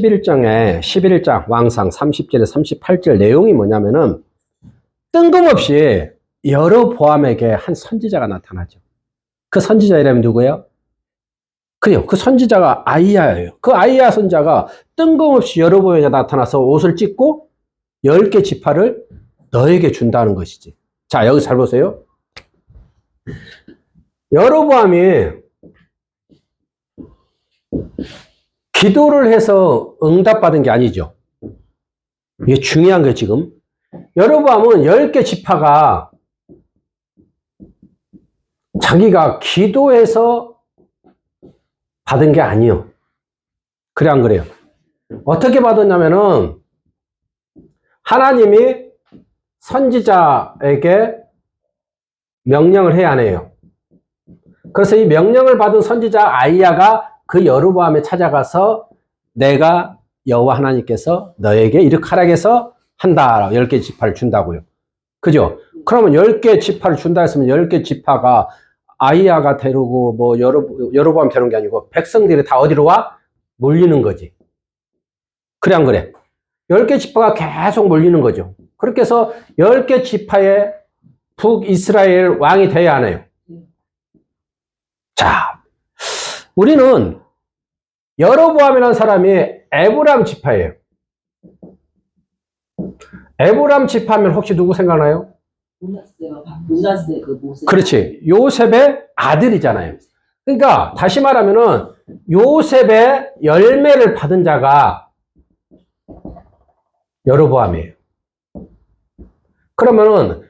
11장 왕상 30절에 38절 내용이 뭐냐면은 뜬금없이 여로보암에게 한 선지자가 나타나죠. 그 선지자 이름이 누구예요? 그래요. 그 선지자가 아이야예요. 그 아이야 선지자가 뜬금없이 여로보암에게 나타나서 옷을 찢고 10개 지파를 너에게 준다는 것이지. 자, 여기 잘 보세요. 여로보암이 기도를 해서 응답받은 게 아니죠. 이게 중요한 거예요, 지금. 여로보암은 10개 지파가 자기가 기도해서 받은 게 아니에요. 그래, 안 그래요? 어떻게 받았냐면은, 하나님이 선지자에게 명령을 해야 하네요. 그래서 이 명령을 받은 선지자 아이야가 그 여로보암에 찾아가서 내가 여호와 하나님께서 너에게 이렇게 하라고 한다. 10개 지파를 준다고요. 그죠? 그러면 10개 지파를 준다 했으면 10개 지파가 아이야가 데리고 뭐 여로보암 데리는 게 아니고 백성들이 다 어디로 와? 몰리는 거지. 그래, 안 그래? 10개 지파가 계속 몰리는 거죠. 그렇게 해서 10개 지파의 북이스라엘 왕이 돼야 하네요. 자, 우리는 여로보암이라는 사람이 에브람 지파예요. 에브람 지파면 혹시 누구 생각나요? 문하세, 그 모세. 그렇지. 요셉의 아들이잖아요. 그러니까 다시 말하면은 요셉의 열매를 받은 자가 여로보암이에요. 그러면은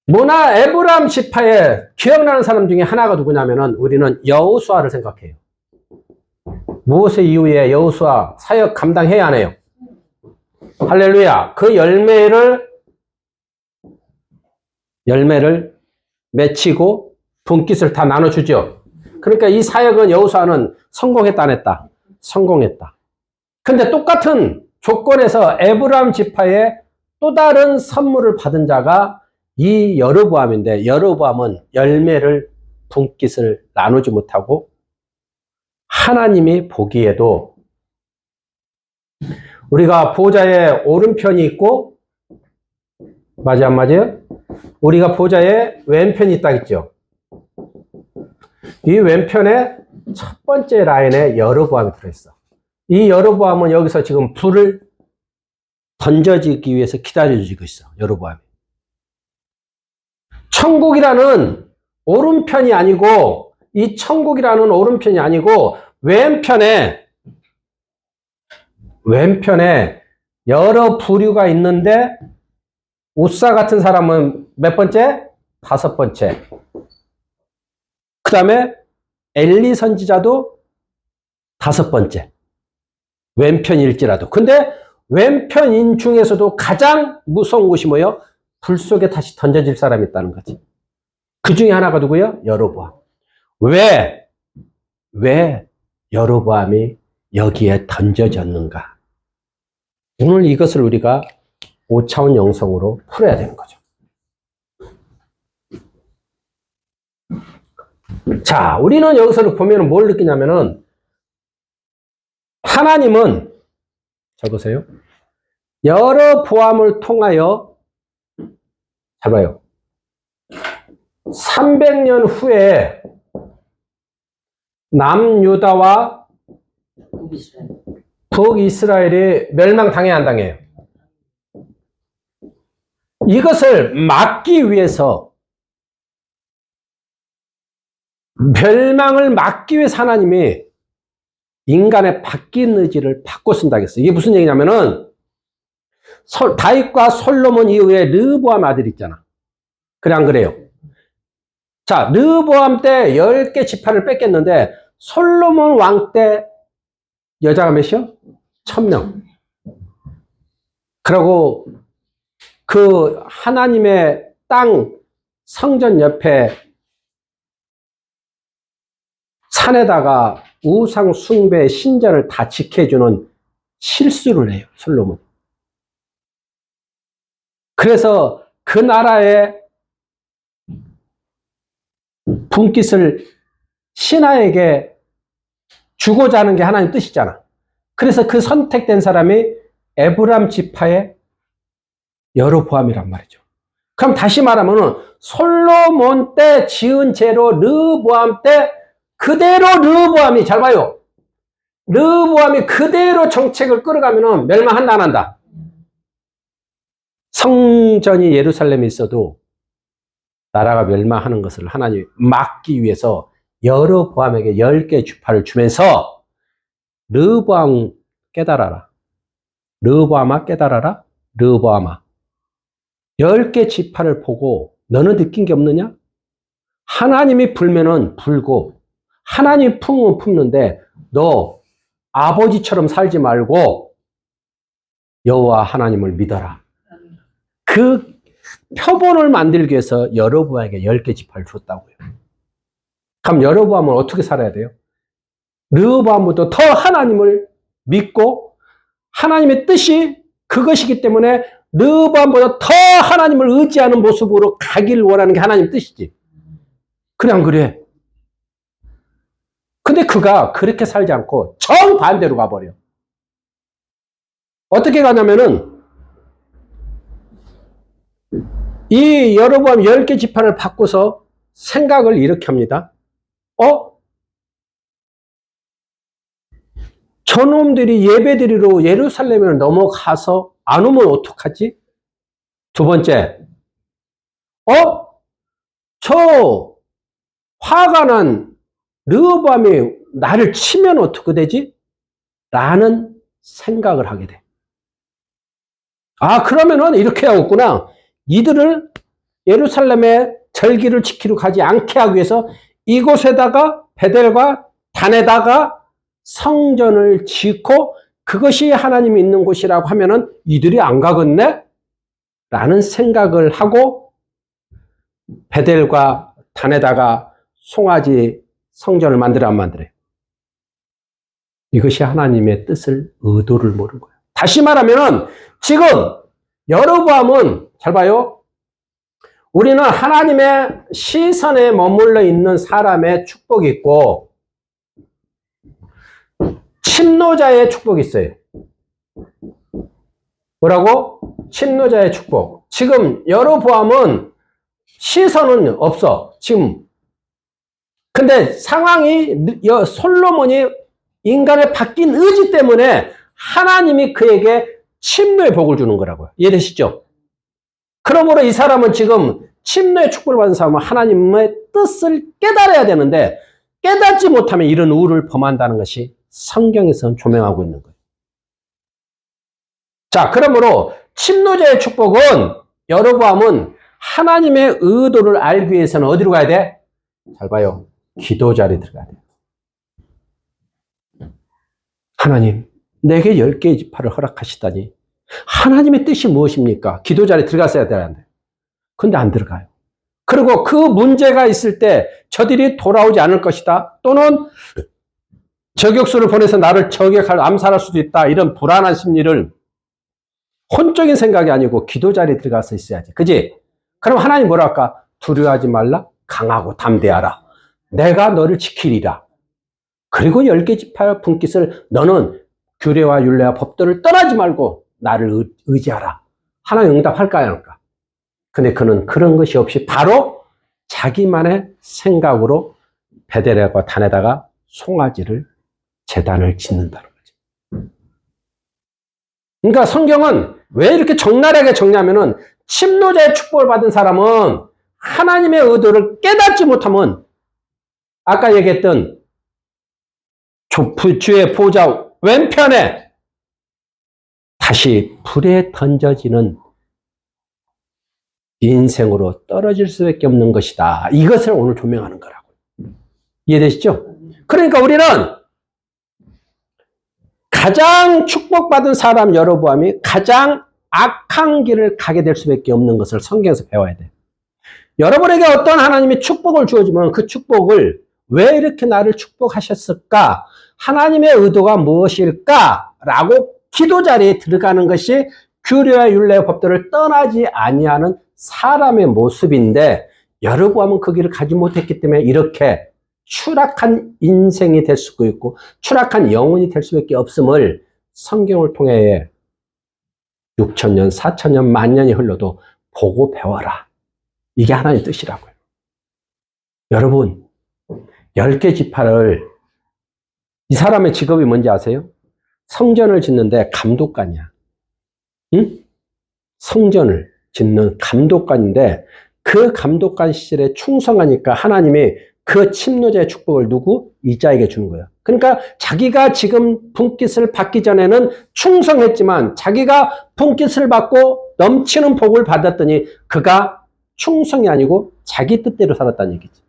에브람 지파에 기억나는 사람 중에 하나가 누구냐면은 우리는 여호수아를 생각해요. 모세 이후에 여호수아 사역 감당해야 하네요. 할렐루야. 그 열매를 맺히고 분깃을 다 나눠주죠. 그러니까 이 사역은 여호수아는 성공했다 안 했다? 성공했다. 근데 똑같은 조건에서 에브람 지파의 또 다른 선물을 받은 자가 이 여로보암인데 여로보암은 열매를 분깃을 나누지 못하고 하나님이 보기에도 우리가 보좌의 오른편이 있고 맞아 안 맞아요? 우리가 보좌의 왼편이 있다 했죠. 이 왼편에 첫 번째 라인에 여로보암이 들어있어. 이 여로보암은 여기서 지금 불을 던져지기 위해서 기다려주고 있어. 여로보암이. 천국이라는 오른편이 아니고 이 천국이라는 오른편이 아니고 왼편에 여러 부류가 있는데 우사 같은 사람은 몇 번째? 5번째. 그 다음에 엘리 선지자도 5번째. 왼편일지라도. 근데 왼편인 중에서도 가장 무서운 것이 뭐예요? 불 속에 다시 던져질 사람이 있다는 거지. 그 중에 하나가 누구예요? 여로보암. 왜 여로보암이 여기에 던져졌는가? 오늘 이것을 우리가 5차원 영성으로 풀어야 되는 거죠. 자, 우리는 여기서 보면 뭘 느끼냐면은 하나님은 잘 보세요. 여로보암을 통하여 잘 봐요. 300년 후에 남유다와 북이스라엘이 멸망당해야 안 당해요? 이것을 막기 위해서 멸망을 막기 위해서 하나님이 인간의 바뀐 의지를 바꿔 쓴다고 했어요. 이게 무슨 얘기냐면은 다윗과 솔로몬 이후에 르보암 아들 있잖아. 그래 안 그래요? 자, 르보암 때 10개 지파를 뺏겼는데 솔로몬 왕 때 여자가 몇이요? 1000명. 그리고 그 하나님의 땅 성전 옆에 산에다가 우상 숭배 신전을 다 지켜주는 실수를 해요, 솔로몬. 그래서 그 나라의 분깃을 신하에게 주고자 하는 게 하나님 뜻이잖아. 그래서 그 선택된 사람이 에브람 지파의 여로보암이란 말이죠. 그럼 다시 말하면 솔로몬 때 지은 죄로 르보암 때 그대로 르보암이, 잘 봐요, 르보암이 그대로 정책을 끌어가면 멸망한다 안 한다? 성전이 예루살렘에 있어도 나라가 멸망하는 것을 하나님이 막기 위해서 여로보암에게 10개 지파를 주면서 르보암 깨달아라, 르보암아 깨달아라, 르보암아 10개 지파를 보고 너는 느낀 게 없느냐? 하나님이 불면은 불고 하나님이 품으면 품는데 너 아버지처럼 살지 말고 여호와 하나님을 믿어라. 그 표본을 만들기 위해서 여로보암에게 10개 지파를 줬다고요. 그럼 여로보암은 어떻게 살아야 돼요? 르호보암보다 더 하나님을 믿고 하나님의 뜻이 그것이기 때문에 르호보암보다 더 하나님을 의지하는 모습으로 가기를 원하는 게 하나님 뜻이지. 그래 안 그래? 근데 그가 그렇게 살지 않고 정반대로 가버려. 어떻게 가냐면은 이 여로보암 10개 지파를 바꿔서 생각을 이렇게 합니다. 저놈들이 예배드리러 예루살렘에 넘어가서 안 오면 어떡하지? 두 번째, 저 화가 난 르호보암이 나를 치면 어떻게 되지? 라는 생각을 하게 돼. 아, 그러면은 이렇게 하겠구나. 이들을 예루살렘에 절기를 지키러 가지 않게 하기 위해서 이곳에다가 베델과 단에다가 성전을 짓고 그것이 하나님이 있는 곳이라고 하면은 이들이 안 가겠네? 라는 생각을 하고 베델과 단에다가 송아지 성전을 만들어 안 만들어요? 이것이 하나님의 뜻을, 의도를 모르는 거예요. 다시 말하면은 지금 여로보암은, 잘 봐요, 우리는 하나님의 시선에 머물러 있는 사람의 축복이 있고 침노자의 축복이 있어요. 뭐라고? 침노자의 축복. 지금 여로보암은 시선은 없어, 지금. 근데 상황이, 솔로몬이 인간의 바뀐 의지 때문에 하나님이 그에게 침노의 복을 주는 거라고요. 이해되시죠? 그러므로 이 사람은 지금 침노의 축복을 받은 사람은 하나님의 뜻을 깨달아야 되는데 깨닫지 못하면 이런 우를 범한다는 것이 성경에서는 조명하고 있는 거예요. 자, 그러므로 침노자의 축복은, 여로보암은 하나님의 의도를 알기 위해서는 어디로 가야 돼? 잘 봐요. 기도 자리에 들어가야 돼요. 하나님, 내게 10개의 지파를 허락하시다니 하나님의 뜻이 무엇입니까? 기도 자리에 들어갔어야 되는데. 근데 안 들어가요. 그리고 그 문제가 있을 때 저들이 돌아오지 않을 것이다. 또는 저격수를 보내서 나를 저격할, 암살할 수도 있다. 이런 불안한 심리를 혼적인 생각이 아니고 기도 자리에 들어가서 있어야지. 그지? 그럼 하나님 뭐라 할까? 두려워하지 말라. 강하고 담대하라. 내가 너를 지키리라. 그리고 10개 지파의 분깃을 너는 규례와 율례와 법도를 떠나지 말고 나를 의지하라. 하나님 응답할까요? 안 할까? 근데 그는 그런 것이 없이 바로 자기만의 생각으로 베델과 단에다가 송아지를, 제단을 짓는다는 거죠. 그러니까 성경은 왜 이렇게 적나라하게 적냐면은 침노자의 축복을 받은 사람은 하나님의 의도를 깨닫지 못하면 아까 얘기했던 주의 보좌 왼편에 다시 불에 던져지는 인생으로 떨어질 수밖에 없는 것이다. 이것을 오늘 조명하는 거라고. 이해되시죠? 그러니까 우리는 가장 축복받은 사람 여로보암이 가장 악한 길을 가게 될 수밖에 없는 것을 성경에서 배워야 돼요. 여러분에게 어떤 하나님이 축복을 주어주면 그 축복을 왜 이렇게 나를 축복하셨을까? 하나님의 의도가 무엇일까? 라고 기도 자리에 들어가는 것이 규례와 율례와 법도를 떠나지 아니하는 사람의 모습인데 여로보암은 그 길을 가지 못했기 때문에 이렇게 추락한 인생이 될 수도 있고 추락한 영혼이 될 수밖에 없음을 성경을 통해 6천년, 4천년, 만년이 흘러도 보고 배워라. 이게 하나님의 뜻이라고요. 여러분, 10개 지파를 이 사람의 직업이 뭔지 아세요? 성전을 짓는데 감독관이야. 응? 성전을 짓는 감독관인데 그 감독관 시절에 충성하니까 하나님이 그 침노자의 축복을 누구? 이자에게 주는 거예요. 그러니까 자기가 지금 분깃을 받기 전에는 충성했지만 자기가 분깃을 받고 넘치는 복을 받았더니 그가 충성이 아니고 자기 뜻대로 살았다는 얘기지.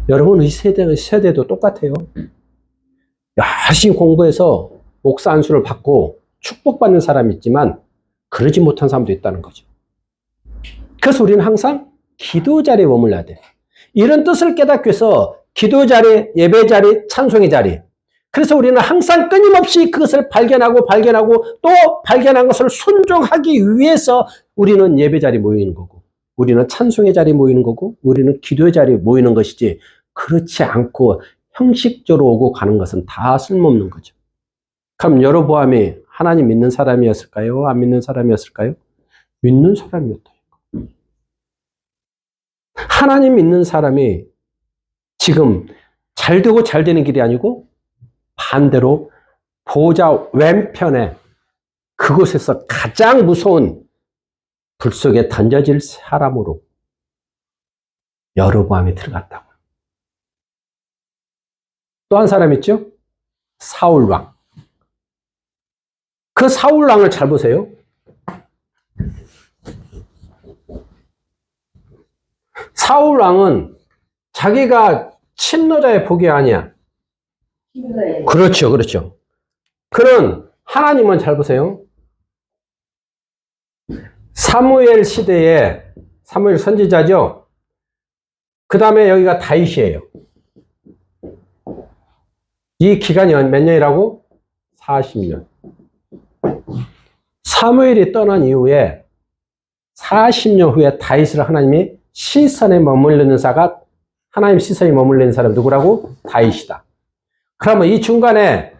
여러분, 이 세대도 똑같아요. 열심히 공부해서 목사 안수를 받고 축복받는 사람이 있지만 그러지 못한 사람도 있다는 거죠. 그래서 우리는 항상 기도 자리에 머물러야 돼요. 이런 뜻을 깨닫기 위해서 기도 자리, 예배 자리, 찬송의 자리. 그래서 우리는 항상 끊임없이 그것을 발견하고 또 발견한 것을 순종하기 위해서 우리는 예배 자리에 모이는 거고 우리는 찬송의 자리에 모이는 거고 우리는 기도의 자리에 모이는 것이지 그렇지 않고 형식적으로 오고 가는 것은 다 쓸모없는 거죠. 그럼 여로보암이 하나님 믿는 사람이었을까요? 안 믿는 사람이었을까요? 믿는 사람이었다. 하나님 믿는 사람이 지금 잘 되고 잘 되는 길이 아니고 반대로 보호자 왼편에 그곳에서 가장 무서운 불 속에 던져질 사람으로 여로보암이 들어갔다고. 또 한 사람 있죠? 사울왕. 그 사울왕을 잘 보세요. 사울왕은 자기가 침노자의 복이 아니야. 그렇죠. 그런 하나님은 잘 보세요. 사무엘 시대에 사무엘 선지자죠. 그 다음에 여기가 다윗이에요. 이 기간이 몇 년이라고? 40년. 사무엘이 떠난 이후에 40년 후에 다윗을 하나님이 시선에 머물르는 자가 하나님 시선이 머물르는 사람 누구라고? 다윗이다. 그러면 이 중간에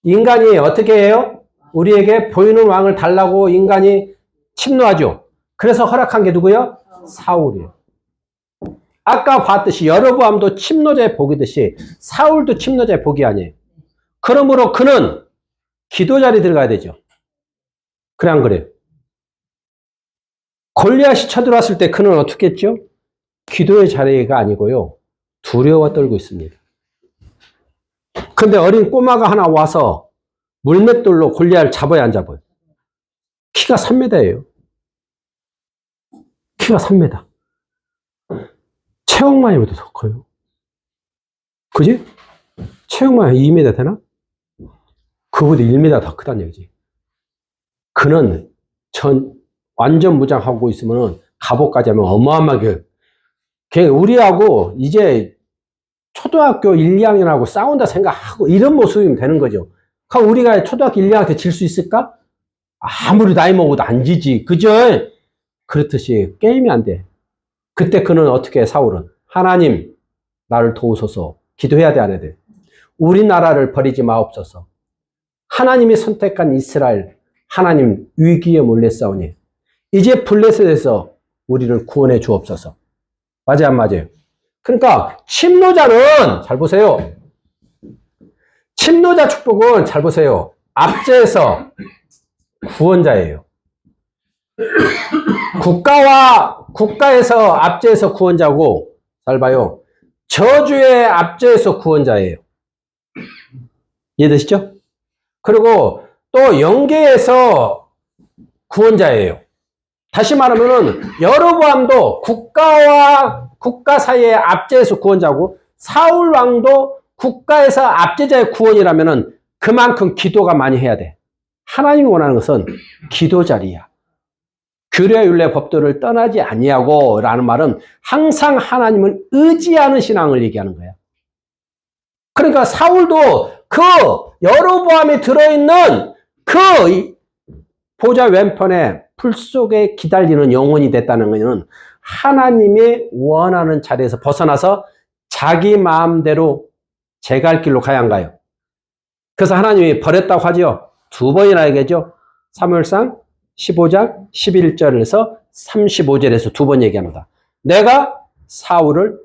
인간이 어떻게 해요? 우리에게 보이는 왕을 달라고 인간이 침노하죠. 그래서 허락한 게 누구요? 사울이에요. 아까 봤듯이 여로보암도 침노자의 복이듯이 사울도 침노자의 복이 아니에요. 그러므로 그는 기도 자리에 들어가야 되죠. 그래 안 그래요? 골리앗이 쳐들어왔을 때 그는 어떻게 했죠? 기도의 자리가 아니고요. 두려워 떨고 있습니다. 근데 어린 꼬마가 하나 와서 물맷돌로 골리앗을 잡아야 안 잡아요? 키가 3m예요. 키가 3m. 체형만이보다 더 커요. 그지? 체형만 2m 되나? 그보다 1m 더 크다는 얘기지. 그는 완전 무장하고 있으면 갑옷까지 하면 어마어마하게 우리하고 이제 초등학교 1, 2학년하고 싸운다 생각하고 이런 모습이면 되는 거죠. 그럼 우리가 초등학교 1, 2학년 때 질 수 있을까? 아무리 나이 먹어도 안 지지. 그죠? 그렇듯이 게임이 안 돼. 그때 그는 어떻게 해, 사울은? 하나님, 나를 도우소서. 기도해야 돼, 안 해야 돼? 우리나라를 버리지 마옵소서. 하나님이 선택한 이스라엘, 하나님 위기에 몰렸사오니 이제 블레셋에서 우리를 구원해 주옵소서. 맞아요, 안 맞아요? 그러니까 침노자는 잘 보세요. 침노자 축복은 잘 보세요. 압제에서 구원자예요. 국가에서 압제에서 구원자고, 잘 봐요. 저주의 압제에서 구원자예요. 이해되시죠? 그리고 또 영계에서 구원자예요. 다시 말하면은 여로보암도 국가와 국가 사이의 압제에서 구원자고 사울 왕도 국가에서 압제자의 구원이라면은 그만큼 기도가 많이 해야 돼. 하나님이 원하는 것은 기도 자리야. 규례 율례 법도를 떠나지 아니하고 라는 말은 항상 하나님을 의지하는 신앙을 얘기하는 거야. 그러니까 사울도 그 여로보암이 들어있는 그 보좌 왼편에 풀 속에 기다리는 영혼이 됐다는 것은 하나님이 원하는 자리에서 벗어나서 자기 마음대로 제 갈 길로 가야 한가요? 그래서 하나님이 버렸다고 하죠. 두 번이나 얘기하죠. 사무엘상 15장 11절에서 35절에서 두 번 얘기합니다. 내가 사울을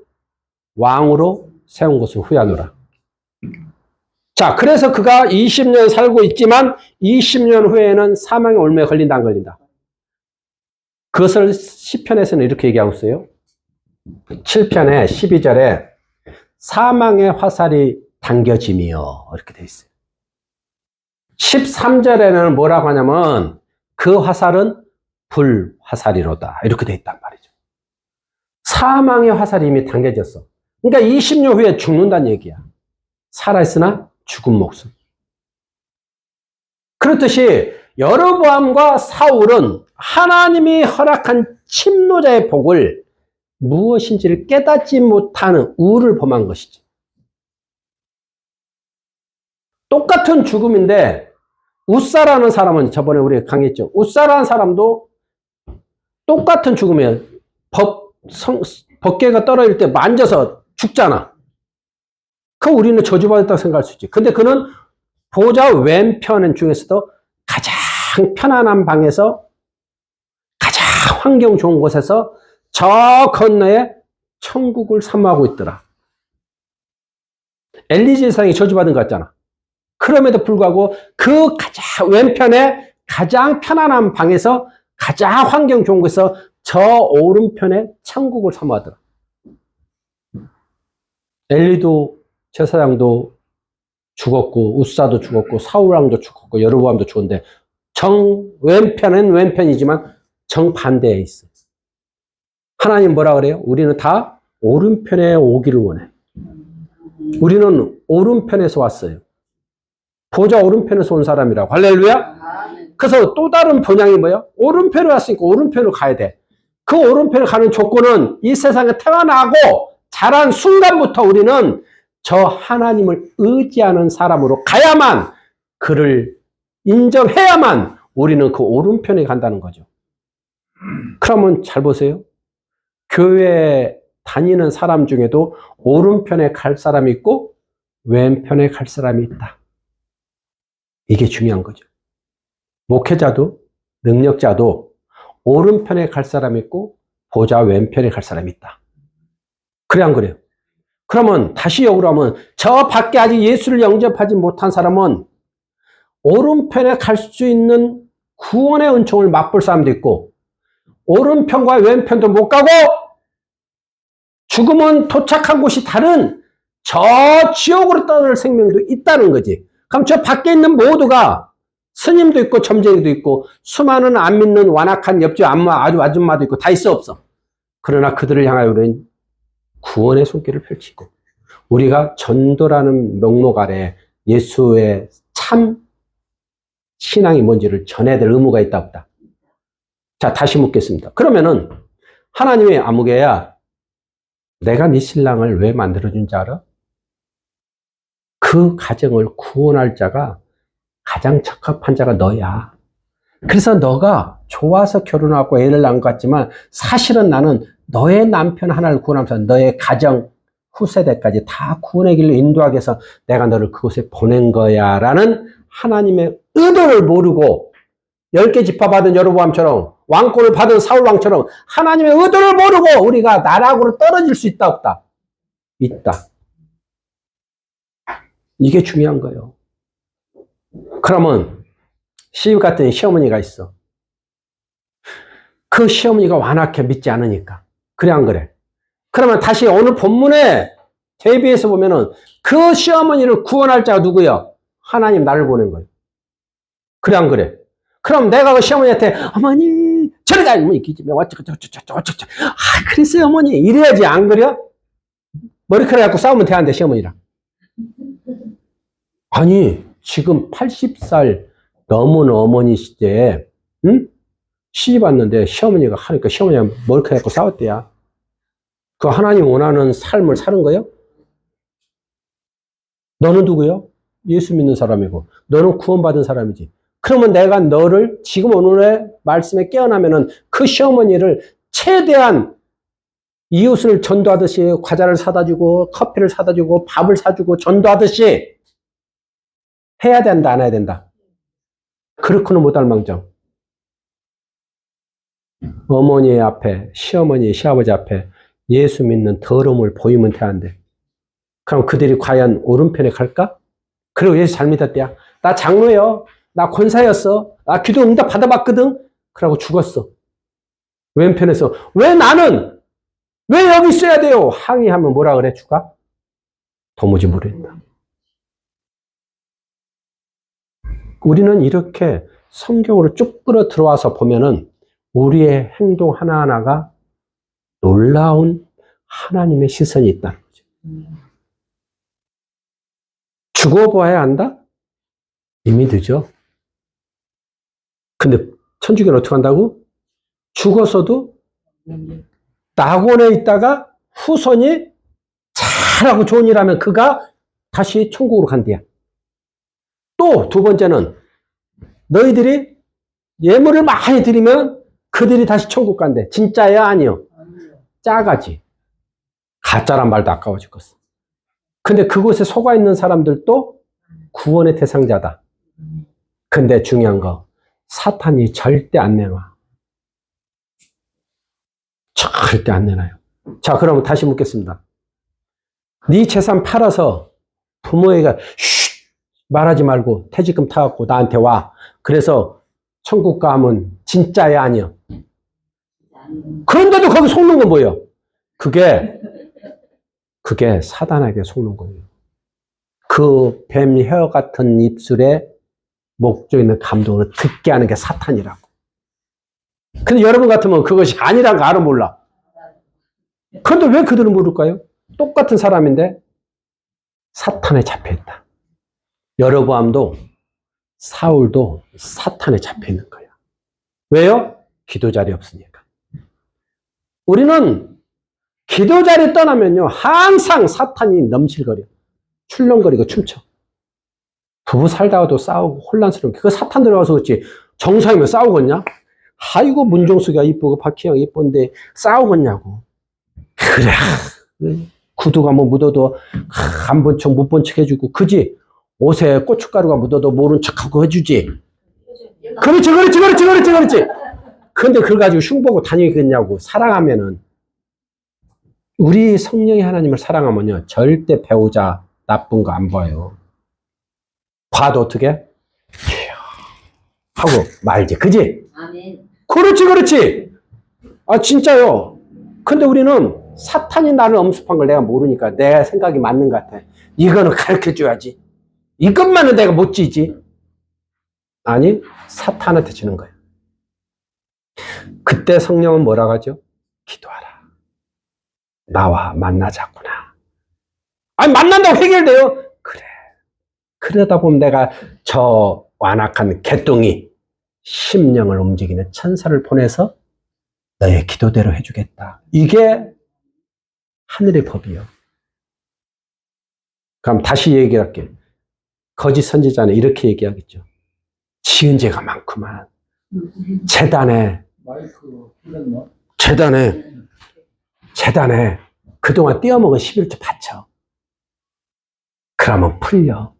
왕으로 세운 것을 후회하노라. 자, 그래서 그가 20년 살고 있지만 20년 후에는 사망의 올무에 걸린다, 안 걸린다? 그것을 시편에서는 이렇게 얘기하고 있어요. 7편의 12절에 사망의 화살이 당겨짐이요. 이렇게 돼 있어요. 13절에는 뭐라고 하냐면 그 화살은 불화살이로다. 이렇게 돼 있단 말이죠. 사망의 화살이 이미 당겨졌어. 그러니까 20년 후에 죽는다는 얘기야. 살아있으나 죽은 목숨. 그렇듯이 여로보암과 사울은 하나님이 허락한 침노자의 복을 무엇인지를 깨닫지 못하는 우를 범한 것이지. 똑같은 죽음인데 웃사라는 사람은 저번에 우리가 강의했죠. 웃사라는 사람도 똑같은 죽음이에요. 법궤가 떨어질 때 만져서 죽잖아. 그럼 우리는 저주받았다고 생각할 수 있지. 근데 그는 보좌 왼편 중에서도 가장 편안한 방에서 가장 환경 좋은 곳에서 저 건너에 천국을 사모하고 있더라. 엘리제 세상이 저주받은 것 같잖아. 그럼에도 불구하고 그 가장 왼편에 가장 편안한 방에서 가장 환경 좋은 곳에서 저 오른편에 천국을 사모하더라. 엘리도 제사장도 죽었고 웃사도 죽었고 사울왕도 죽었고 여로보암도 죽었는데 왼편은 왼편이지만 정반대에 있어요. 하나님 뭐라 그래요? 우리는 다 오른편에 오기를 원해. 우리는 오른편에서 왔어요. 보좌 오른편에서 온 사람이라고. 할렐루야. 그래서 또 다른 본향이 뭐예요? 오른편에 왔으니까 오른편으로 가야 돼. 그 오른편에 가는 조건은 이 세상에 태어나고 자란 순간부터 우리는 저 하나님을 의지하는 사람으로 가야만, 그를 인정해야만 우리는 그 오른편에 간다는 거죠. 그러면 잘 보세요. 교회에 다니는 사람 중에도 오른편에 갈 사람이 있고 왼편에 갈 사람이 있다. 이게 중요한 거죠. 목회자도 능력자도 오른편에 갈 사람이 있고 보좌 왼편에 갈 사람이 있다. 그래 안 그래요? 그러면 다시 역으로 하면 저 밖에 아직 예수를 영접하지 못한 사람은 오른편에 갈 수 있는 구원의 은총을 맛볼 사람도 있고 오른편과 왼편도 못 가고 죽음은 도착한 곳이 다른 저 지옥으로 떠날 생명도 있다는 거지. 그럼 저 밖에 있는 모두가 스님도 있고 점쟁이도 있고 수많은 안 믿는 완악한 옆집 아줌마도 있고 다 있어 없어. 그러나 그들을 향하여 우리는 구원의 손길을 펼치고 우리가 전도라는 명목 아래 예수의 참 신앙이 뭔지를 전해야 될 의무가 있다 없다. 자, 다시 묻겠습니다. 그러면은 하나님의 아무개야, 내가 네 신랑을 왜 만들어준 줄 알아? 그 가정을 구원할 자가 가장 적합한 자가 너야. 그래서 너가 좋아서 결혼하고 애를 낳은 것 같지만 사실은 나는 너의 남편 하나를 구원하면서 너의 가정 후세대까지 다 구원의 길로 인도하기 위해서 내가 너를 그곳에 보낸 거야 라는 하나님의 의도를 모르고 10개 지파 받은 여로보암처럼 왕권을 받은 사울왕처럼 하나님의 의도를 모르고 우리가 나락으로 떨어질 수 있다 없다? 있다. 이게 중요한 거예요. 그러면 시집 갔더니 시어머니가 있어. 그 시어머니가 완악해 믿지 않으니까. 그래 안 그래? 그러면 다시 오늘 본문에 대비해서 보면은 그 시어머니를 구원할 자가 누구야? 하나님 나를 보낸 거예요. 그래 안 그래? 그럼 내가 그 시어머니한테 어머니 저리 가! 어쩌고저쩌고 그랬어요 어머니 이래야지. 안 그래? 머리카락 갖고 싸우면 돼야 안 돼 시어머니랑. 아니 지금 80살 넘은 어머니 시대에 시집 왔는데 시어머니가 하니까 시어머니가 머리카락 갖고 싸웠대야. 그 하나님 원하는 삶을 사는 거예요? 너는 누구요? 예수 믿는 사람이고 너는 구원받은 사람이지. 그러면 내가 너를 지금 오늘의 말씀에 깨어나면은 그 시어머니를 최대한 이웃을 전도하듯이 과자를 사다 주고 커피를 사다 주고 밥을 사주고 전도하듯이 해야 된다, 안 해야 된다? 그렇고는 못할 망정. 어머니 앞에, 시어머니, 시아버지 앞에 예수 믿는 더러움을 보이면 돼안돼. 그럼 그들이 과연 오른편에 갈까? 그리고 예수 잘 믿었대야. 나 장로예요. 나 권사였어. 나 기도 응답 받아봤거든. 그러고 죽었어. 왼편에서 왜 나는 왜 여기 있어야 돼요? 항의하면 뭐라 그래 주가? 도무지 모른다. 우리는 이렇게 성경으로 쭉 끌어 들어와서 보면은 우리의 행동 하나하나가 놀라운 하나님의 시선이 있다는 거죠. 죽어봐야 한다? 이미 늦어. 근데 천주교는 어떻게 한다고? 죽어서도 낙원에 있다가 후손이 잘하고 좋은 일 하면 그가 다시 천국으로 간대야. 또 두 번째는 너희들이 예물을 많이 드리면 그들이 다시 천국 간대. 진짜야? 아니요? 짜가지. 가짜란 말도 아까워 죽겠어. 근데 그곳에 속아 있는 사람들도 구원의 대상자다. 근데 중요한 거, 사탄이 절대 안 내놔. 절대 안 내놔요. 자, 그러면 다시 묻겠습니다. 네 재산 팔아서 부모에게 말하지 말고 퇴직금 타갖고 나한테 와. 그래서 천국 가면 진짜야? 아니요? 그런데도 거기 속는 건 뭐예요? 그게 사단에게 속는 거예요. 그 뱀 혀 같은 입술에 목조 있는 감동을 듣게 하는 게 사탄이라고. 근데 여러분 같으면 그것이 아니란 거 알아 몰라. 그런데 왜 그들은 모를까요? 똑같은 사람인데 사탄에 잡혀있다. 여로보암도 사울도 사탄에 잡혀있는 거야. 왜요? 기도 자리 없으니까. 우리는 기도 자리 떠나면요 항상 사탄이 넘실거려. 출렁거리고 춤춰. 부부 살다가도 싸우고 혼란스러운 그거 사탄 들어가서 그렇지. 정상이면 싸우겠냐? 아이고 문종수가 이쁘고 박희영 이쁜데 싸우겠냐고. 그래. 구두가 뭐 묻어도 안 본 척 못 본 척 해주고 그지? 옷에 고춧가루가 묻어도 모른 척하고 해주지. 그렇지. 근데 그걸 가지고 흉보고 다니겠냐고. 사랑하면은 우리 성령의 하나님을 사랑하면요 절대 배우자 나쁜 거 안 봐요. 봐도 어떻게? 하고 말지. 그지? 아멘. 그렇지. 아 진짜요. 근데 우리는 사탄이 나를 엄습한 걸 내가 모르니까 내 생각이 맞는 것 같아. 이거는 가르쳐줘야지. 이것만은 내가 못 지지. 아니 사탄한테 지는 거야. 그때 성령은 뭐라고 하죠? 기도하라. 나와 만나자꾸나. 아니 만난다고 해결돼요? 그래. 그러다 보면 내가 저 완악한 개똥이 심령을 움직이는 천사를 보내서 너의 기도대로 해주겠다. 이게 하늘의 법이요. 그럼 다시 얘기할게. 거짓 선지자는 이렇게 얘기하겠죠. 지은 죄가 많구만. 재단에 그동안 떼어먹은 11조 바쳐. 그러면 풀려.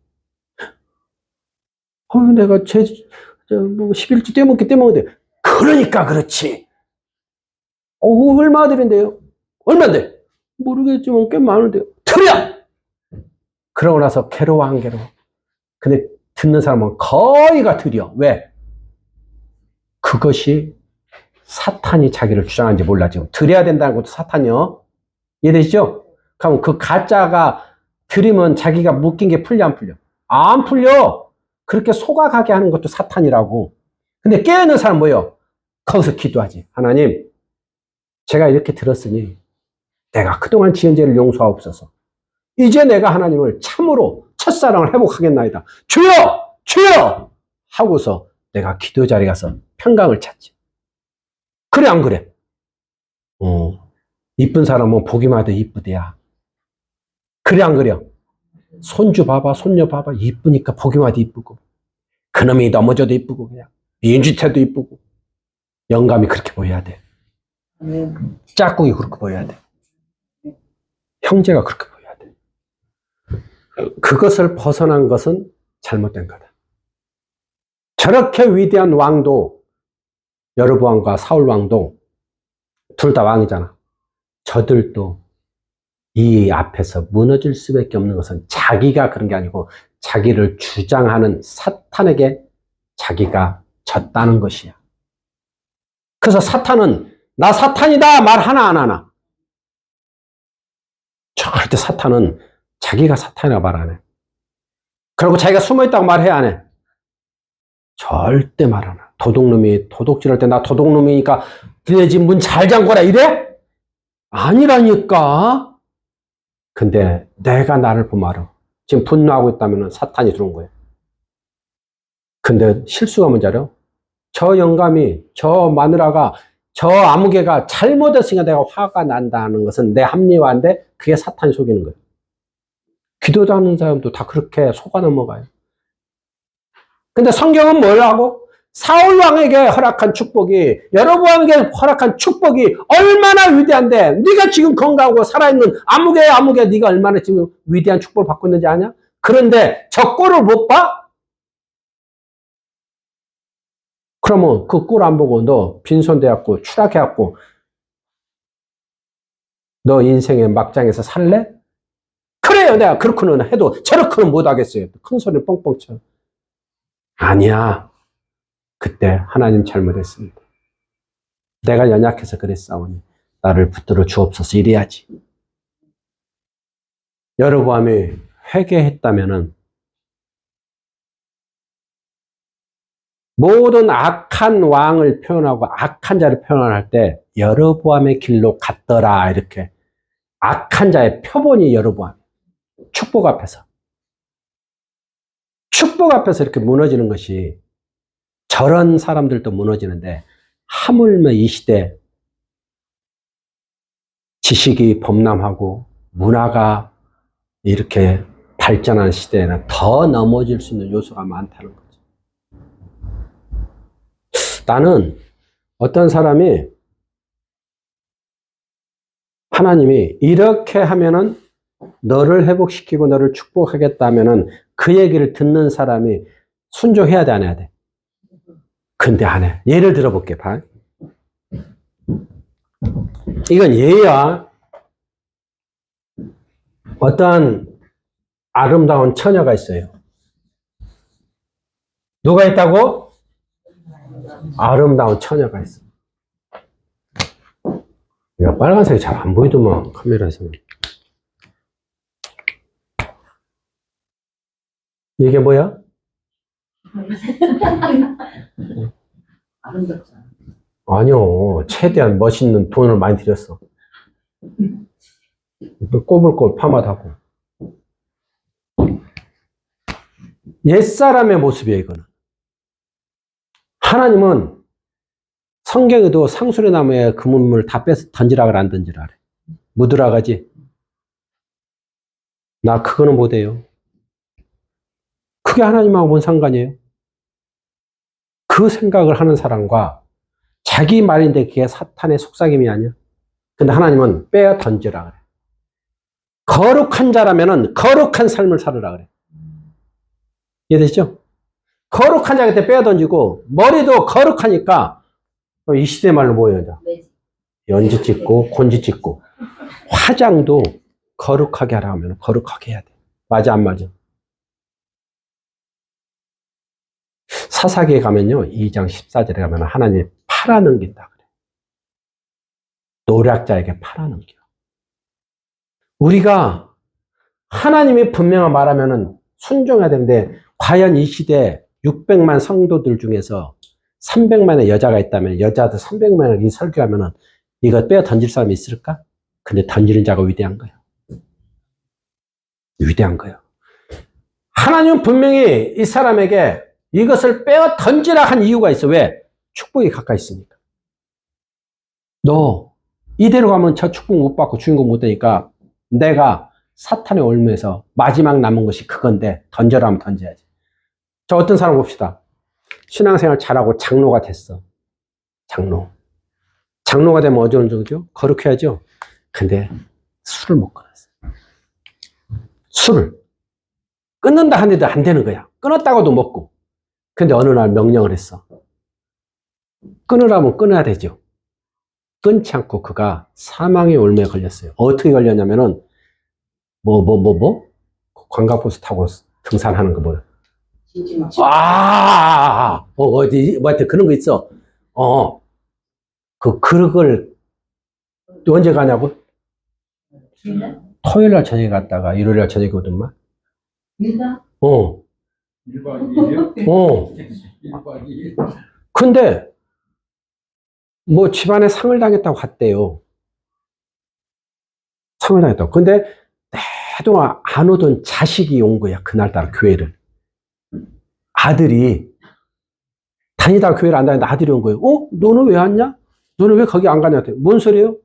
내가 11조 떼먹는데. 그러니까 그렇지. 얼마 드린대요? 얼마인데? 모르겠지만 꽤 많은데요. 틀려! 그러고 나서 괴로워 안 괴로워? 근데 듣는 사람은 거의가 드려. 왜? 그것이 사탄이 자기를 주장하는지 몰라. 지금 드려야 된다는 것도 사탄이요. 이해되시죠? 그럼 그 가짜가 드리면 자기가 묶인 게 풀려 안 풀려? 안 풀려. 그렇게 속아가게 하는 것도 사탄이라고. 근데 깨어있는 사람 뭐예요? 거기서 기도하지. 하나님, 제가 이렇게 들었으니 내가 그동안 지은 죄를 용서하옵소서. 이제 내가 하나님을 참으로 첫사랑을 회복하겠나이다. 주여! 하고서 내가 기도 자리에 가서 평강을 찾지. 그래 안 그래? 이쁜 사람은 보기만 해도 이쁘대야. 그래 안 그래? 손주 봐봐, 손녀 봐봐. 이쁘니까 보기만 해도 이쁘고. 그놈이 넘어져도 이쁘고 그냥. 인주태도 이쁘고. 영감이 그렇게 보여야 돼. 짝꿍이 그렇게 보여야 돼. 형제가 그렇게 보여야 돼. 그것을 벗어난 것은 잘못된 거다. 저렇게 위대한 왕도, 여로보암과 사울 왕도 둘 다 왕이잖아. 저들도 이 앞에서 무너질 수밖에 없는 것은 자기가 그런 게 아니고 자기를 주장하는 사탄에게 자기가 졌다는 것이야. 그래서 사탄은 나 사탄이다 말 하나 안 하나? 절대 사탄은 자기가 사탄이라고 말 안 해. 그리고 자기가 숨어있다고 말해야 안 해. 절대 말 안 해. 도둑놈이 도둑질할 때 나 도둑놈이니까 너네 집 문 잘 잠궈라 이래? 아니라니까. 근데 내가 나를 보면 알아. 지금 분노하고 있다면 사탄이 들어온 거예요. 근데 실수가 뭔지 알아? 저 영감이, 저 마누라가, 저 아무개가 잘못했으니까 내가 화가 난다는 것은 내 합리화인데 그게 사탄이 속이는 거예요. 기도도 하는 사람도 다 그렇게 속아 넘어가요. 근데 성경은 뭘 하고? 사울 왕에게 허락한 축복이, 여로보암에게 허락한 축복이 얼마나 위대한데, 네가 지금 건강하고 살아있는 아무개 네가 얼마나 지금 위대한 축복을 받고 있는지 아냐? 그런데 저 꼴을 못 봐? 그러면 그 꼴 안 보고 너 빈손대갖고 추락해갖고 너 인생의 막장에서 살래? 그래요, 내가 그렇게는 해도 저렇게는 못하겠어요. 큰 소리를 뻥뻥 쳐. 아니야. 그때 하나님 잘못했습니다. 내가 연약해서 그랬사오니 나를 붙들어 주옵소서 이래야지. 여로보암이 회개했다면은 모든 악한 왕을 표현하고 악한 자를 표현할 때 여로보암의 길로 갔더라 이렇게 악한 자의 표본이 여로보암. 축복 앞에서 이렇게 무너지는 것이 저런 사람들도 무너지는데 하물며 이 시대 지식이 범람하고 문화가 이렇게 발전한 시대에는 더 넘어질 수 있는 요소가 많다는 거죠. 나는 어떤 사람이 하나님이 이렇게 하면은 너를 회복시키고 너를 축복하겠다 하면은 그 얘기를 듣는 사람이 순종해야 돼, 안 해야 돼? 근데 안 해. 예를 들어볼게, 봐. 이건 예야. 어떤 아름다운 처녀가 있어요. 누가 있다고? 아름다운 처녀가 있어. 야, 빨간색이 잘 안 보이더만, 카메라에서는. 이게 뭐야? 아름답잖아. 아니요. 최대한 멋있는 돈을 많이 들였어. 꼬불꼬불 파마하고. 옛사람의 모습이에요, 이거는. 하나님은 성경에도 상수리 나무에 그물을 다 빼서 던지라 그래, 안 던지라 그래. 묻으라 가지. 나 그거는 못해요. 그게 하나님하고 뭔 상관이에요? 그 생각을 하는 사람과 자기 말인데 그게 사탄의 속삭임이 아니야. 근데 하나님은 빼어 던지라 그래. 거룩한 자라면은 거룩한 삶을 살으라 그래. 이해되시죠? 거룩한 자한테 빼어 던지고 머리도 거룩하니까 이 시대 말로 뭐예요? 연지 찍고 곤지 찍고 화장도 거룩하게 하라 하면 거룩하게 해야 돼. 맞아 안 맞아? 사사기에 가면요 2장 14절에 가면 하나님이 팔아넘긴다 그래. 노략자에게 팔아넘겨. 우리가 하나님이 분명히 말하면은 순종해야 되는데 과연 이 시대 600만 성도들 중에서 300만의 여자가 있다면 여자들 300만을 이 설교하면은 이거 빼어 던질 사람이 있을까? 근데 던지는 자가 위대한 거예요. 위대한 거예요. 하나님은 분명히 이 사람에게 이것을 빼어 던지라 한 이유가 있어. 왜? 축복이 가까이 있으니까. 너 이대로 가면 저 축복 못 받고 주인공 못 되니까 내가 사탄의 올무에서 마지막 남은 것이 그건데 던져라 하면 던져야지. 저 어떤 사람 봅시다. 신앙생활 잘하고 장로가 됐어. 장로가 되면 어쩌는 정도죠? 거룩해야죠. 근데 술을 못 끊었어. 술을. 끊는다 하는데도 안 되는 거야. 끊었다고도 먹고. 근데 어느 날 명령을 했어. 끊으라면 끊어야 되죠. 끊지 않고 그가 사망의 올매에 걸렸어요. 어떻게 걸렸냐면은, 관광버스 타고 등산하는 거 뭐야. 어디, 뭐 하여튼 그런 거 있어. 그걸 언제 가냐고? 토요일 날 저녁에 갔다가 일요일 날 저녁에 오던만. 어. 1박 2일? 어. 1박 2일? 근데, 뭐 집안에 상을 당했다고 갔대요. 상을 당했다고. 근데, 그동안 안 오던 자식이 온 거야. 그날따라 교회를. 아들이, 다니다가 교회를 안 다니는데 아들이 온 거예요. 너는 왜 왔냐? 너는 왜 거기 안 가냐? 뭔 소리예요?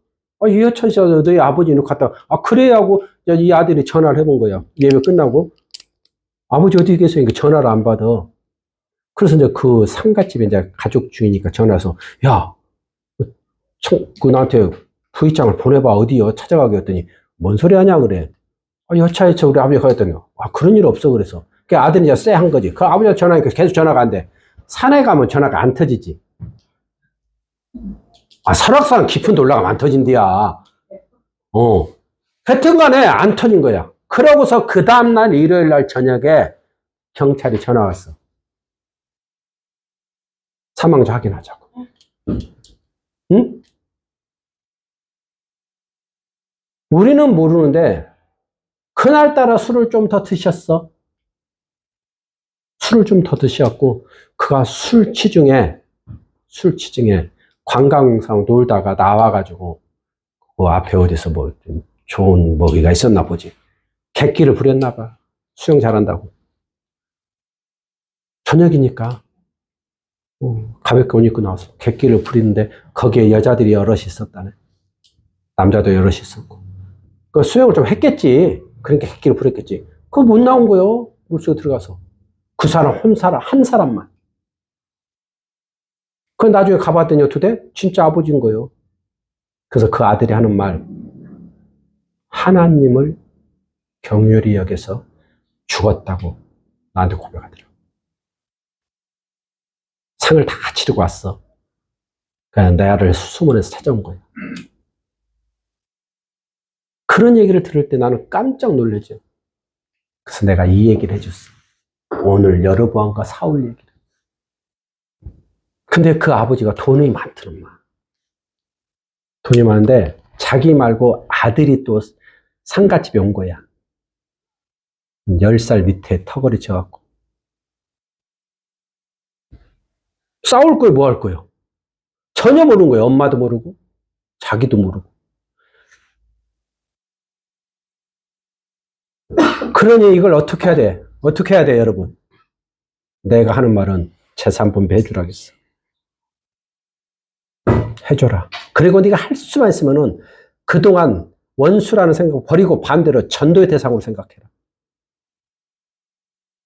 이해찬 씨가 너희 아버지는 갔다. 그래 하고 이 아들이 전화를 해본 거야. 예배 끝나고. 아버지 어디 계세요? 전화를 안 받아. 그래서 이제 그 상가집에 이제 가족 중이니까 전화해서, 야, 나한테 부의장을 보내봐. 어디요? 찾아가게 했더니, 뭔 소리 하냐, 그래. 여차에 우리 아버지가 가랬더니, 그런 일 없어. 그래서. 그 아들이 이제 쎄한 거지. 그 아버지가 전화하니까 계속 전화가 안 돼. 산에 가면 전화가 안 터지지. 설악산 깊은 데 올라가면 안 터진디야. 하여튼 간에 안 터진 거야. 그러고서 그 다음날 일요일 날 저녁에 경찰이 전화 왔어. 사망자 확인하자고. 응? 우리는 모르는데, 그날따라 술을 좀 더 드셨어. 술을 좀 더 드셨고, 그가 술 치중에 관광상 놀다가 나와가지고, 그 앞에 어디서 뭐, 좋은 먹이가 있었나 보지. 객기를 부렸나 봐. 수영 잘한다고. 저녁이니까, 가볍게 옷 입고 나와서 객기를 부리는데, 거기에 여자들이 여럿이 있었다네. 남자도 여럿이 있었고. 그 수영을 좀 했겠지. 그러니까 객기를 부렸겠지. 그거 못 나온 거요. 물속에 들어가서. 그 사람, 한 사람만. 그 나중에 가봤더니 어떻게 돼? 진짜 아버지인 거예요. 그래서 그 아들이 하는 말, 하나님을 경휼히 여겨서 죽었다고 나한테 고백하더라고. 상을 다 치르고 왔어. 그냥 내 아를 수소문에서 찾아온 거예요. 그런 얘기를 들을 때 나는 깜짝 놀라죠. 그래서 내가 이 얘기를 해줬어. 오늘 여로보암과 사울 얘기를. 근데 그 아버지가 돈이 많더만. 돈이 많은데 자기 말고 아들이 또 상가집에 온 거야. 10살 밑에 턱걸이 쳐갖고. 싸울 거예요, 뭐 할 거예요? 전혀 모르는 거예요. 엄마도 모르고, 자기도 모르고. 그러니 이걸 어떻게 해야 돼? 어떻게 해야 돼, 여러분? 내가 하는 말은 재산분배 해주라겠어. 해줘라. 그리고 네가 할 수만 있으면은 그동안 원수라는 생각 버리고 반대로 전도의 대상으로 생각해라.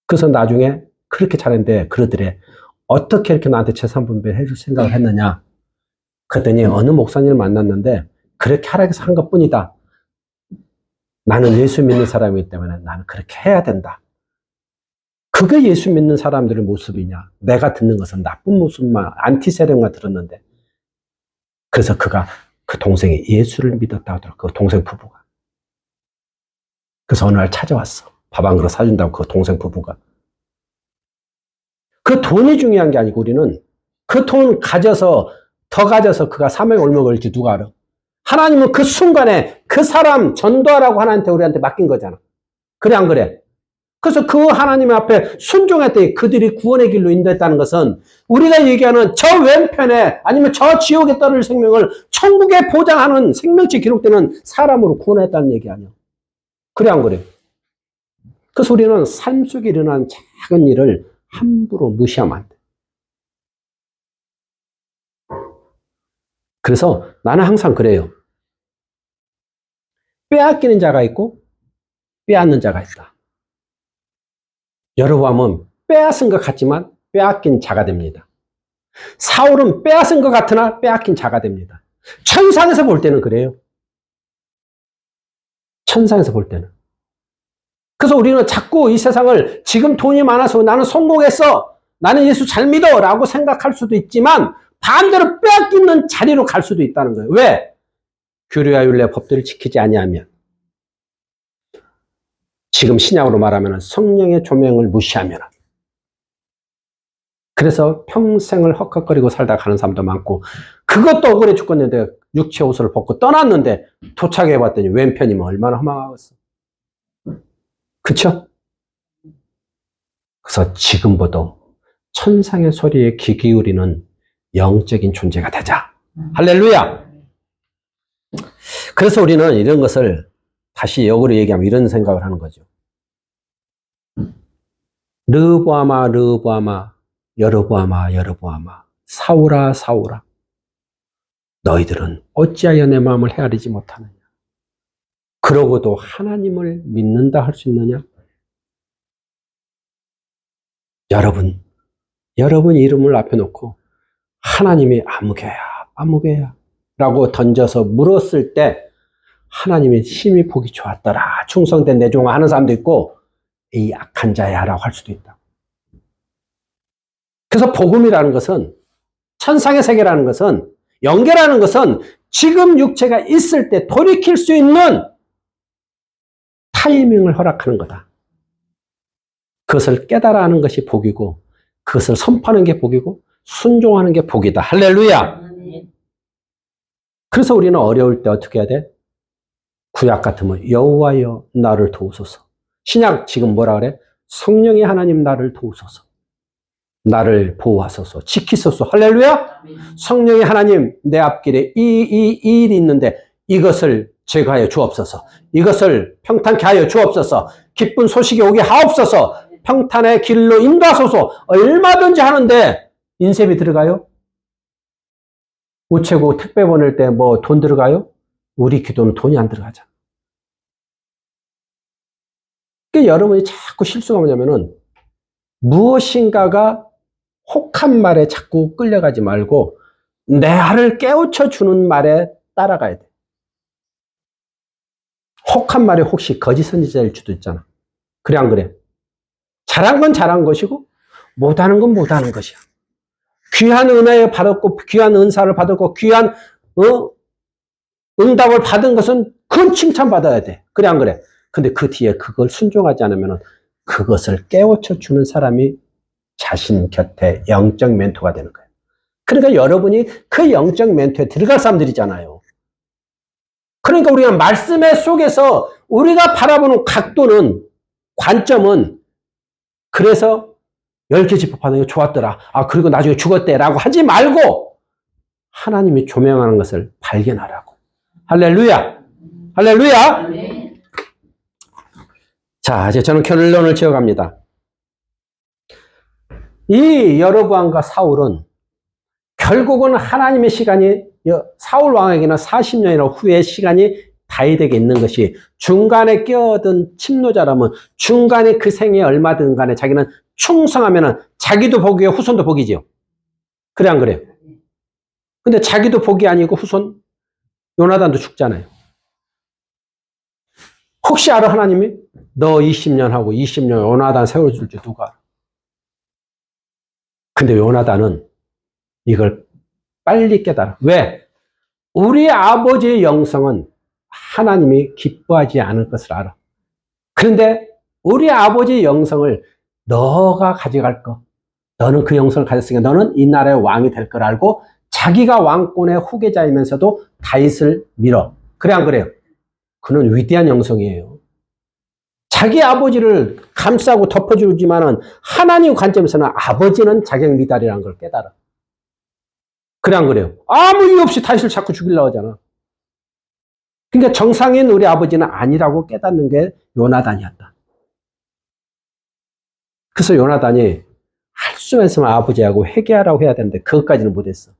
그래서 나중에 그렇게 잘했는데 그러더래. 어떻게 이렇게 나한테 재산분배를 해줄 생각을 했느냐? 그랬더니 어느 목사님을 만났는데 그렇게 하라고 한 것뿐이다. 나는 예수 믿는 사람이기 때문에 나는 그렇게 해야 된다. 그게 예수 믿는 사람들의 모습이냐? 내가 듣는 것은 나쁜 모습만, 안티세력만 들었는데. 그래서 그 동생이 예수를 믿었다고 하더라고. 그 동생 부부가. 그래서 어느 날 찾아왔어. 밥 한 그릇 사준다고 그 동생 부부가. 그 돈이 중요한 게 아니고 우리는 그 돈 더 가져서 그가 사명에 올며 걸지 누가 알아? 하나님은 그 순간에 그 사람 전도하라고 하나님한테 우리한테 맡긴 거잖아. 그래 안 그래? 그래서 그 하나님 앞에 순종했더니 그들이 구원의 길로 인도했다는 것은 우리가 얘기하는 저 왼편에 아니면 저 지옥에 떨어질 생명을 천국에 보장하는 생명체 기록되는 사람으로 구원했다는 얘기 아니야. 그래 안 그래? 그래서 우리는 삶 속에 일어난 작은 일을 함부로 무시하면 안 돼. 그래서 나는 항상 그래요. 빼앗기는 자가 있고 빼앗는 자가 있다. 여로보암은 빼앗은 것 같지만 빼앗긴 자가 됩니다. 사울은 빼앗은 것 같으나 빼앗긴 자가 됩니다. 천상에서 볼 때는 그래요. 천상에서 볼 때는. 그래서 우리는 자꾸 이 세상을 지금 돈이 많아서 나는 성공했어, 나는 예수 잘 믿어 라고 생각할 수도 있지만 반대로 빼앗기는 자리로 갈 수도 있다는 거예요. 왜? 규례와 율례 법들을 지키지 아니하면, 지금 신약으로 말하면 성령의 조명을 무시하면, 그래서 평생을 헉헉거리고 살다 가는 사람도 많고, 그것도 억울해 죽겠는데 육체 옷을 벗고 떠났는데 도착해 봤더니 왼편이면 얼마나 허망하겠어. 그쵸? 그래서 지금보다 천상의 소리에 귀 기울이는 영적인 존재가 되자. 할렐루야! 그래서 우리는 이런 것을 다시 역으로 얘기하면 이런 생각을 하는 거죠. 르보아마, 르보아마, 여르보아마, 여르보아마, 사울아, 사울아, 너희들은 어찌하여 내 마음을 헤아리지 못하느냐? 그러고도 하나님을 믿는다 할 수 있느냐? 여러분 이름을 앞에 놓고 하나님이 아무개야, 아무개야 라고 던져서 물었을 때 하나님이 심히 보기 좋았더라, 충성된 내 종아 하는 사람도 있고, 이 악한 자야 라고 할 수도 있다. 그래서 복음이라는 것은, 천상의 세계라는 것은, 영계라는 것은 지금 육체가 있을 때 돌이킬 수 있는 타이밍을 허락하는 거다. 그것을 깨달아 하는 것이 복이고, 그것을 선포하는 게 복이고, 순종하는 게 복이다. 할렐루야! 그래서 우리는 어려울 때 어떻게 해야 돼? 구약 같으면 여호와여 나를 도우소서. 신약 지금 뭐라 그래? 성령의 하나님 나를 도우소서. 나를 보호하소서. 지키소서. 할렐루야! 성령의 하나님 내 앞길에 이 일이 있는데 이것을 제거하여 주옵소서. 이것을 평탄케 하여 주옵소서. 기쁜 소식이 오게 하옵소서. 평탄의 길로 인도하소서. 얼마든지 하는데 인쇄비 들어가요? 우체국 택배 보낼 때 뭐 돈 들어가요? 우리 기도는 돈이 안 들어가잖아. 그러니까 여러분이 자꾸 실수가 뭐냐면은 무엇인가가 혹한 말에 자꾸 끌려가지 말고 내 알을 깨우쳐 주는 말에 따라가야 돼. 혹한 말에 혹시 거짓 선지자일 수도 있잖아. 그래 안 그래? 잘한 건 잘한 것이고 못하는 건 못하는 것이야. 귀한 은혜 받았고 귀한 은사를 받았고 귀한 응답을 받은 것은 그건 칭찬받아야 돼. 그래 안 그래? 근데 그 뒤에 그걸 순종하지 않으면 그것을 깨우쳐 주는 사람이 자신 곁에 영적 멘토가 되는 거예요. 그러니까 여러분이 그 영적 멘토에 들어갈 사람들이잖아요. 그러니까 우리가 말씀의 속에서 우리가 바라보는 각도는, 관점은, 그래서 10개 집합하는 게 좋았더라, 그리고 나중에 죽었대 라고 하지 말고 하나님이 조명하는 것을 발견하라고. 할렐루야! 할렐루야! 자, 이제 저는 결론을 지어갑니다. 이 여로보암과 사울은 결국은 하나님의 시간이 사울 왕에게는 40년이나 후의 시간이 다이되게 있는 것이, 중간에 끼어든 침노자라면 중간에 그 생에 얼마든 간에 자기는 충성하면은 자기도 복이요 후손도 복이지요. 그래 안 그래요? 근데 자기도 복이 아니고 후손 요나단도 죽잖아요. 혹시 알아 하나님이? 너 20년 하고 20년 요나단 세워줄 줄 누가 알아? 근데 요나단은 이걸 빨리 깨달아. 왜? 우리 아버지의 영성은 하나님이 기뻐하지 않을 것을 알아. 그런데 우리 아버지의 영성을 너가 가져갈 거, 너는 그 영성을 가졌으니까 너는 이 나라의 왕이 될 걸 알고 자기가 왕권의 후계자이면서도 다윗을 밀어. 그래 안 그래요? 그는 위대한 영성이에요. 자기 아버지를 감싸고 덮어주지만은 하나님 관점에서는 아버지는 자격 미달이라는 걸 깨달아. 그래 안 그래요? 아무 이유 없이 다윗을 자꾸 죽이려고 하잖아. 그러니까 정상인 우리 아버지는 아니라고 깨닫는 게 요나단이었다. 그래서 요나단이 할 수만 있으면 아버지하고 회개하라고 해야 되는데 그것까지는 못했어.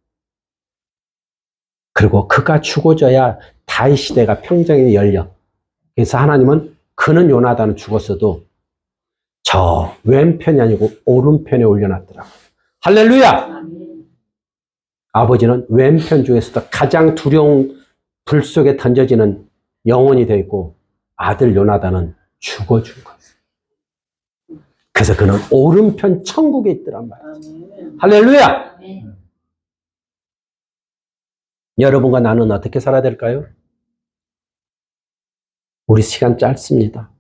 그리고 그가 죽어져야 다윗 시대가 평정이 열려. 그래서 하나님은 그는 요나단은 죽었어도 저 왼편이 아니고 오른편에 올려놨더라고. 할렐루야! 아버지는 왼편 중에서도 가장 두려운 불 속에 던져지는 영혼이 되어 있고 아들 요나단은 죽어준 거예요. 그래서 그는 오른편 천국에 있더란 말이에요. 아멘. 할렐루야! 아멘. 여러분과 나는 어떻게 살아야 될까요? 우리 시간 짧습니다.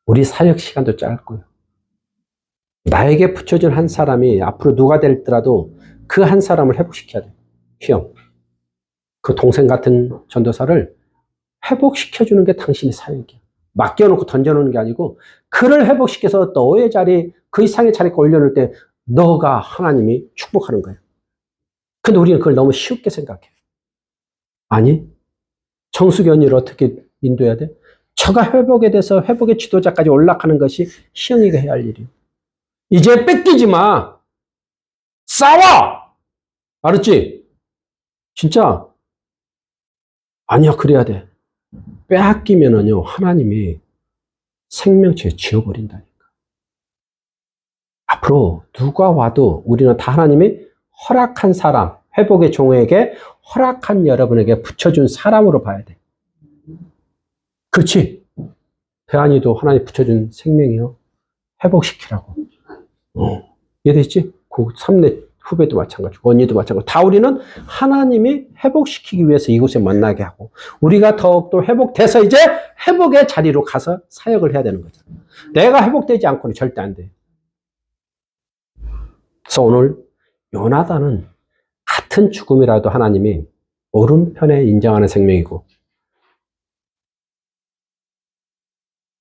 우리 사역 시간도 짧고요. 나에게 붙여준 한 사람이 앞으로 누가 될더라도 그 한 사람을 회복시켜야 돼요. 형, 그 동생 같은 전도사를 회복시켜주는 게 당신의 사역이야. 맡겨놓고 던져놓는 게 아니고 그를 회복시켜서 너의 자리, 그 이상의 자리에 올려놓을 때 너가 하나님이 축복하는 거예요. 근데 우리는 그걸 너무 쉽게 생각해. 아니, 정숙이 언니를 어떻게 인도해야 돼? 저가 회복에 대해서 회복의 지도자까지 올라가는 것이 희영이가 해야 할 일이에요. 이제 뺏기지 마. 싸워! 알았지? 진짜? 아니야, 그래야 돼. 빼앗기면은요, 하나님이 생명체에 지워버린다니까. 앞으로 누가 와도 우리는 다 하나님이 허락한 사람, 회복의 종에게 허락한 여러분에게 붙여준 사람으로 봐야 돼. 그렇지? 대한이도 하나님 붙여준 생명이요. 회복시키라고. 이해됐지? 그 삼례 후배도 마찬가지고, 언니도 마찬가지고. 다 우리는 하나님이 회복시키기 위해서 이곳에 만나게 하고, 우리가 더욱더 회복돼서 이제 회복의 자리로 가서 사역을 해야 되는 거죠. 내가 회복되지 않고는 절대 안 돼. 그래서 오늘 요나단은 같은 죽음이라도 하나님이 오른편에 인정하는 생명이고,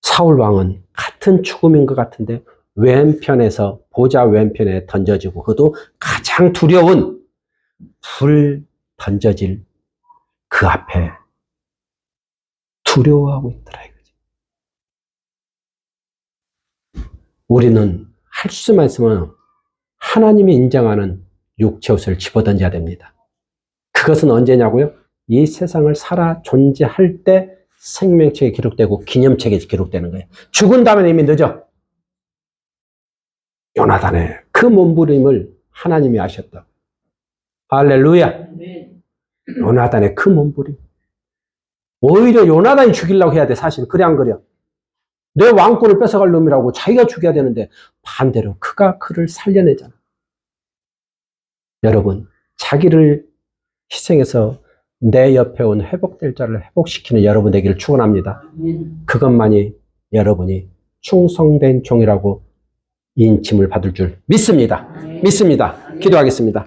사울 왕은 같은 죽음인 것 같은데 왼편에서 보좌 왼편에 던져지고 그도 가장 두려운 불 던져질 그 앞에 두려워하고 있더라 이거지. 우리는 할 수만 있으면 하나님이 인정하는 육체 옷을 집어던져야 됩니다. 그것은 언제냐고요? 이 세상을 살아 존재할 때 생명책에 기록되고 기념책에 기록되는 거예요. 죽은 다음에 이미 늦어. 요나단의 그 몸부림을 하나님이 아셨다. 할렐루야. 아멘. 요나단의 그 몸부림. 오히려 요나단이 죽이려고 해야 돼, 사실. 그래 안 그래? 내 왕권을 뺏어갈 놈이라고 자기가 죽여야 되는데 반대로 그가 그를 살려내잖아. 여러분, 자기를 희생해서 내 옆에 온 회복될 자를 회복시키는 여러분 되기를 축원합니다. 아멘. 그것만이 여러분이 충성된 종이라고 인침을 받을 줄 믿습니다. 아멘. 믿습니다. 기도하겠습니다.